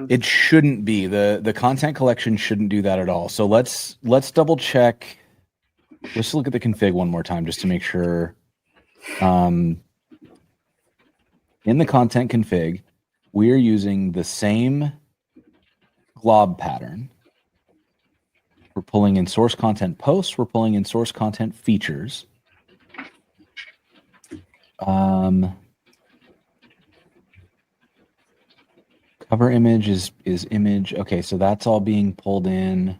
It shouldn't be. The content collection shouldn't do that at all. So let's double check. Let's look at the config one more time just to make sure. In the content config, we are using the same glob pattern. We're pulling in source content posts. We're pulling in source content features. Cover image is image. Okay, so that's all being pulled in.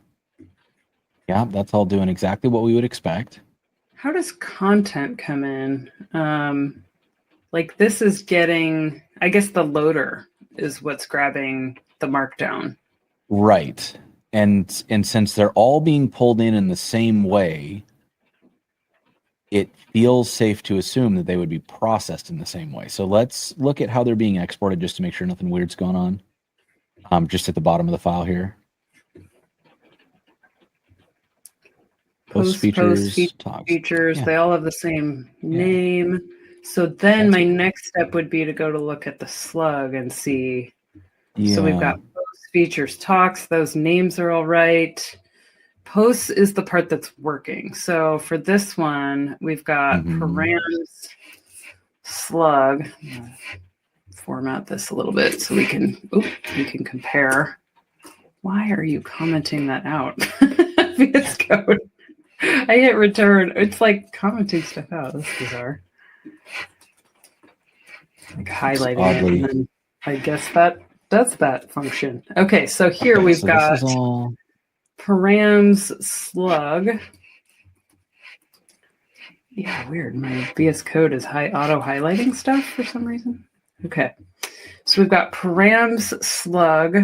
Yeah, that's all doing exactly what we would expect. How does content come in? This is getting, I guess the loader is what's grabbing the markdown. Right. And since they're all being pulled in the same way, it feels safe to assume that they would be processed in the same way. So let's look at how they're being exported just to make sure nothing weird's going on. Just at the bottom of the file here. Post features, yeah. They all have the same name. So then my next step would be to go to look at the slug and see. Yeah. So we've got post features talks. Those names are all right. Posts is the part that's working. So for this one, we've got params slug. Format this a little bit so we can compare. Why are you commenting that out? VS Code. I hit return. It's like commenting stuff out. That's bizarre. Like highlighting it, and then I guess that does that function. Okay, so here we've got params slug. Yeah, weird. My VS Code is auto highlighting stuff for some reason. Okay, so we've got params slug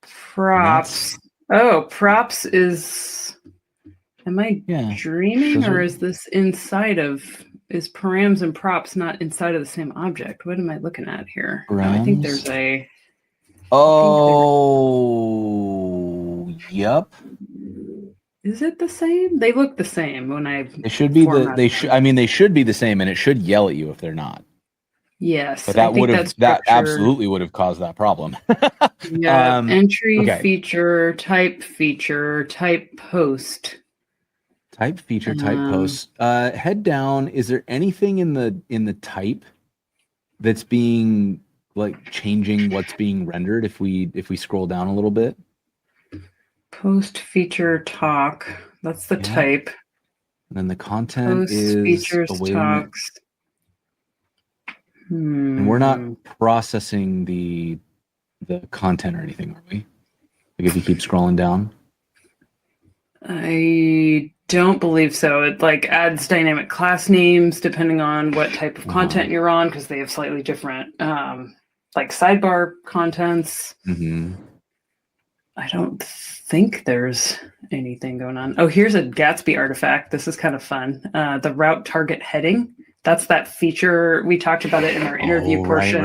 props. Oh, props is. Am I dreaming, or is this inside of? Is params and props not inside of the same object? What am I looking at here? Oh, I think there's a. Oh, yep. Is it the same? They look the same when I. It should be they should. I mean, they should be the same, and it should yell at you if they're not. Yes, but that absolutely would have caused that problem. Yeah, entry feature, type post. Type feature, type post. Head down. Is there anything in the type that's being like changing what's being rendered? If we scroll down a little bit. Post feature talk. That's the type. And then the content is features talks. And we're not processing the content or anything, are we? Like if you keep scrolling down. I don't believe so. It like adds dynamic class names depending on what type of content you're on, because they have slightly different like sidebar contents. I don't think there's anything going on. Oh, here's a Gatsby artifact. This is kind of fun. The route target heading. That's that feature. We talked about it in our interview portion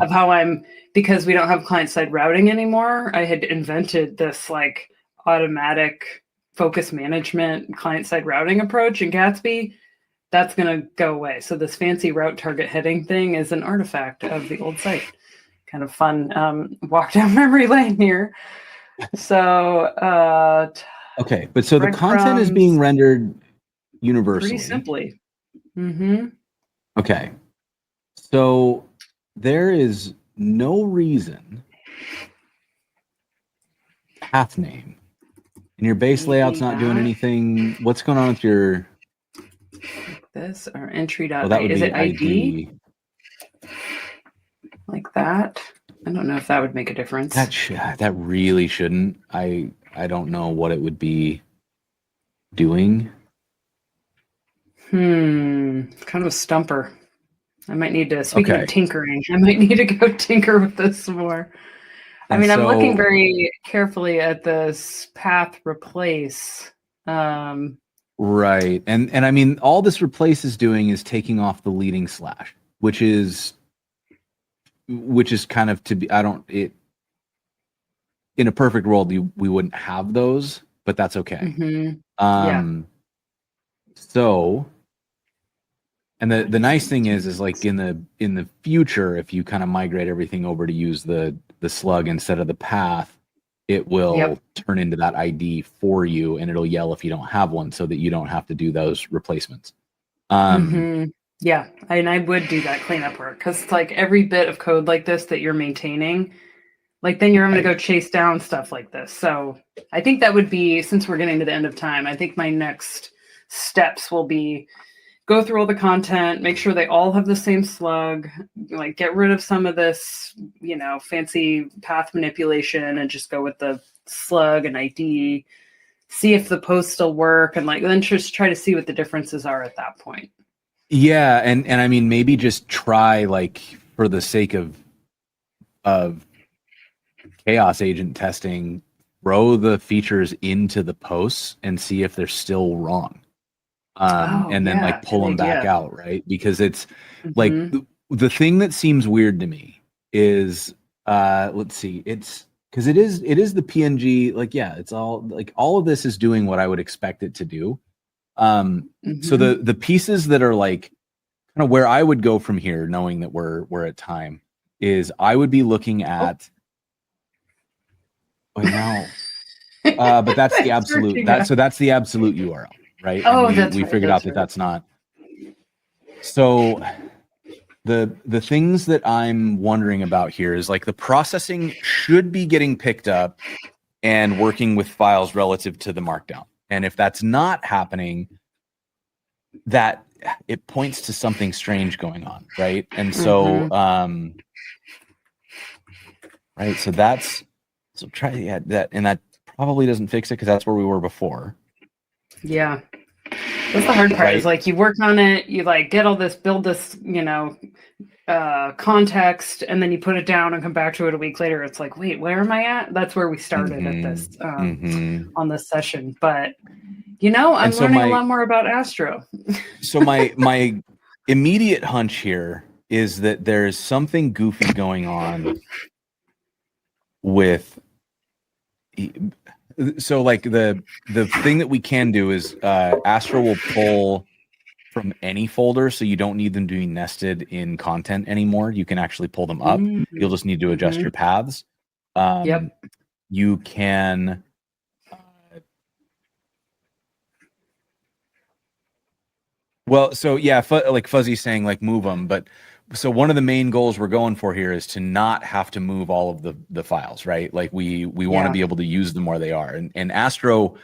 of how because we don't have client-side routing anymore, I had invented this like automatic focus management client-side routing approach in Gatsby. That's going to go away. So this fancy route target heading thing is an artifact of the old site. Kind of fun walk down memory lane here. So okay, but so the content is being rendered universally. Pretty simply. Okay, so there is no reason path name and your base layout's not doing anything. What's going on with your like this or entry dot? Well, that would is be it ID? Like that? I don't know if that would make a difference. That really shouldn't. I don't know what it would be doing. Kind of a stumper. I might need to, speaking of tinkering, I might need to go tinker with this some more. I mean, I'm looking very carefully at this path replace. Right. And I mean, all this replace is doing is taking off the leading slash, which is kind of in a perfect world, we wouldn't have those, but that's okay. So, and the nice thing is like in the future, if you kind of migrate everything over to use the slug instead of the path, it will turn into that ID for you, and it'll yell if you don't have one, so that you don't have to do those replacements. Yeah, and I would do that cleanup work, because it's like every bit of code like this that you're maintaining, like then you're going to go chase down stuff like this. So I think that would be, since we're getting to the end of time, I think my next steps will be go through all the content, make sure they all have the same slug, like get rid of some of this, fancy path manipulation, and just go with the slug and ID, see if the posts still work, and like then just try to see what the differences are at that point. Yeah, and I mean, maybe just try, like, for the sake of chaos agent testing, throw the features into the posts and see if they're still wrong. And then like pull them back out, right? Because it's like the thing that seems weird to me is let's see, it's because it is the PNG, like, yeah, it's all like all of this is doing what I would expect it to do. So the pieces that are like kind of where I would go from here, knowing that we're at time, is I would be looking at now, but that's the absolute that's the absolute URL, right? Oh, and we figured out that that's not. So the things that I'm wondering about here is like the processing should be getting picked up and working with files relative to the markdown. And if that's not happening, that it points to something strange going on, right? And so right, so that's try that, and that probably doesn't fix it because that's where we were before. Yeah. That's the hard part, right? Is like you work on it, you like get all this, build this, context, and then you put it down and come back to it a week later. It's like, wait, where am I at? That's where we started at this on this session. But I'm learning a lot more about Astro. So my immediate hunch here is that there's something goofy going on with. So like the thing that we can do is Astro will pull from any folder, so you don't need them to be nested in content anymore. You can actually pull them up. You'll just need to adjust your paths. You can well, so yeah, like Fuzzy's saying, like move them, but so one of the main goals we're going for here is to not have to move all of the files, right? Like we want to be able to use them where they are, and Astro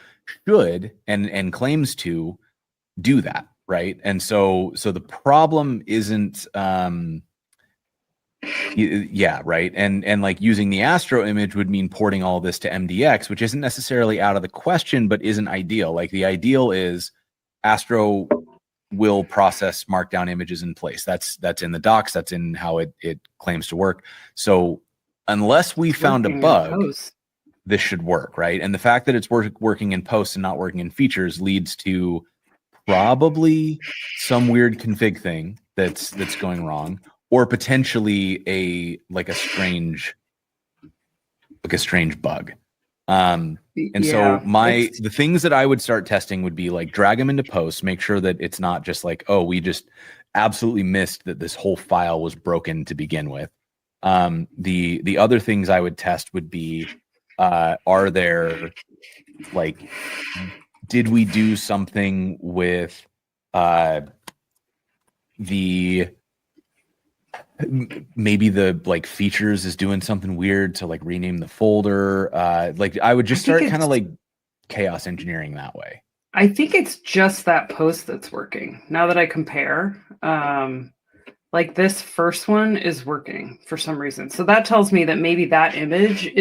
should and claims to do that, right? And so the problem isn't yeah, right, and like using the Astro image would mean porting all this to MDX, which isn't necessarily out of the question, but isn't ideal. Like the ideal is Astro will process markdown images in place. That's in the docs. That's in how it claims to work. So unless we found a bug, this should work, right? And the fact that it's working in posts and not working in features leads to probably some weird config thing that's going wrong, or potentially a strange bug. And so the things that I would start testing would be like drag them into posts, make sure that it's not just like, oh, we just absolutely missed that this whole file was broken to begin with. The other things I would test would be, are there, like, did we do something with maybe the like features is doing something weird to like rename the folder. Like I would just start kind of like chaos engineering that way. I think it's just that post that's working. Now that I compare, like this first one is working for some reason. So that tells me that maybe that image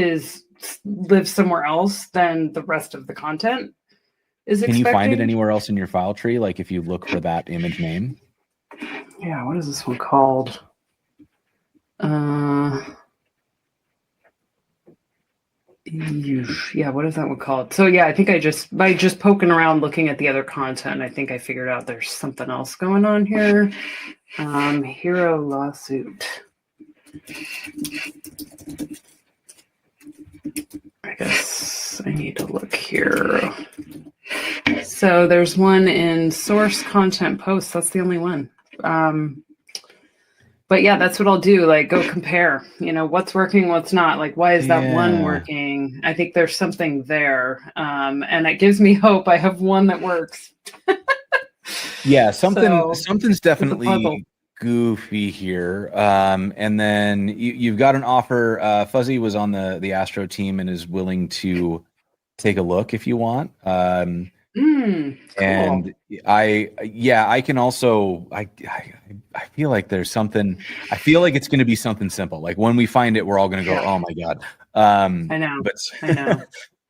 lives somewhere else than the rest of the content is expecting. Can you find it anywhere else in your file tree? Like if you look for that image name? Yeah, what is this one called? Yeah, what is that one called? So yeah, I think by just poking around looking at the other content, I think I figured out there's something else going on here. Hero lawsuit. I guess I need to look here. So there's one in source content posts. That's the only one. But yeah, that's what I'll do. Like, go compare, what's working, what's not. Like, why is that one working? I think there's something there. And it gives me hope. I have one that works. Yeah, something's definitely goofy here. And then you've got an offer. Fuzzy was on the Astro team and is willing to take a look if you want. Cool. And I can also, I feel like there's something, I feel like it's going to be something simple. Like when we find it, we're all going to go, oh my God. I know.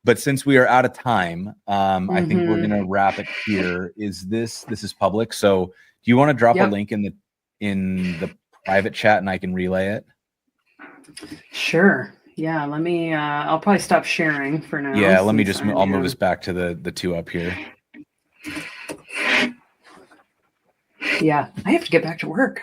But since we are out of time, I think we're going to wrap it here. This is public. So do you want to drop a link in the private chat and I can relay it? Sure. Yeah, let me, I'll probably stop sharing for now. Yeah, let me since just, I'll move us back to the two up here. Yeah, I have to get back to work.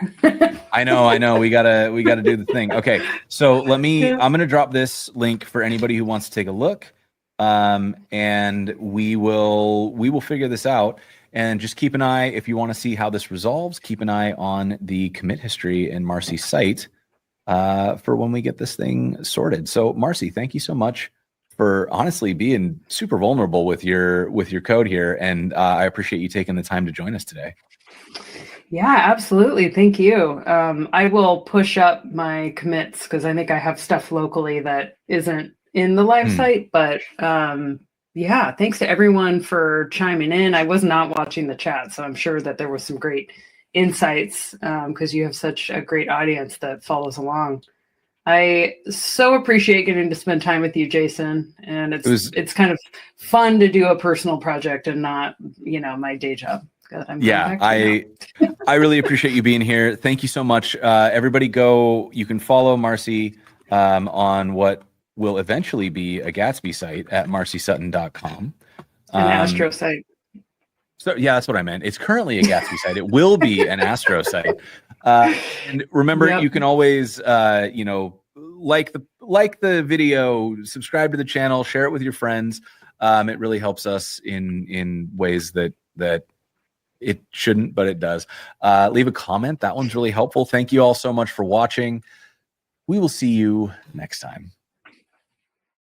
I know. We gotta do the thing. Okay, so let me. Yeah. I'm gonna drop this link for anybody who wants to take a look, and we will figure this out. And just keep an eye if you want to see how this resolves. Keep an eye on the commit history in Marcy's site for when we get this thing sorted. So, Marcy, thank you so much for honestly being super vulnerable with your code here, and I appreciate you taking the time to join us today. Yeah, absolutely. Thank you. I will push up my commits because I think I have stuff locally that isn't in the live site. But yeah, thanks to everyone for chiming in. I was not watching the chat, so I'm sure that there was some great insights because you have such a great audience that follows along. I so appreciate getting to spend time with you, Jason. And it's kind of fun to do a personal project and not, my day job. I really appreciate you being here. Thank you so much. Everybody you can follow Marcy on what will eventually be a Gatsby site at marcysutton.com. An Astro site. So yeah, that's what I meant. It's currently a Gatsby site. It will be an Astro site. And remember, you can always, like the video, subscribe to the channel, share it with your friends. It really helps us in ways that it shouldn't, but it does. Leave a comment. That one's really helpful. Thank you all so much for watching. We will see you next time.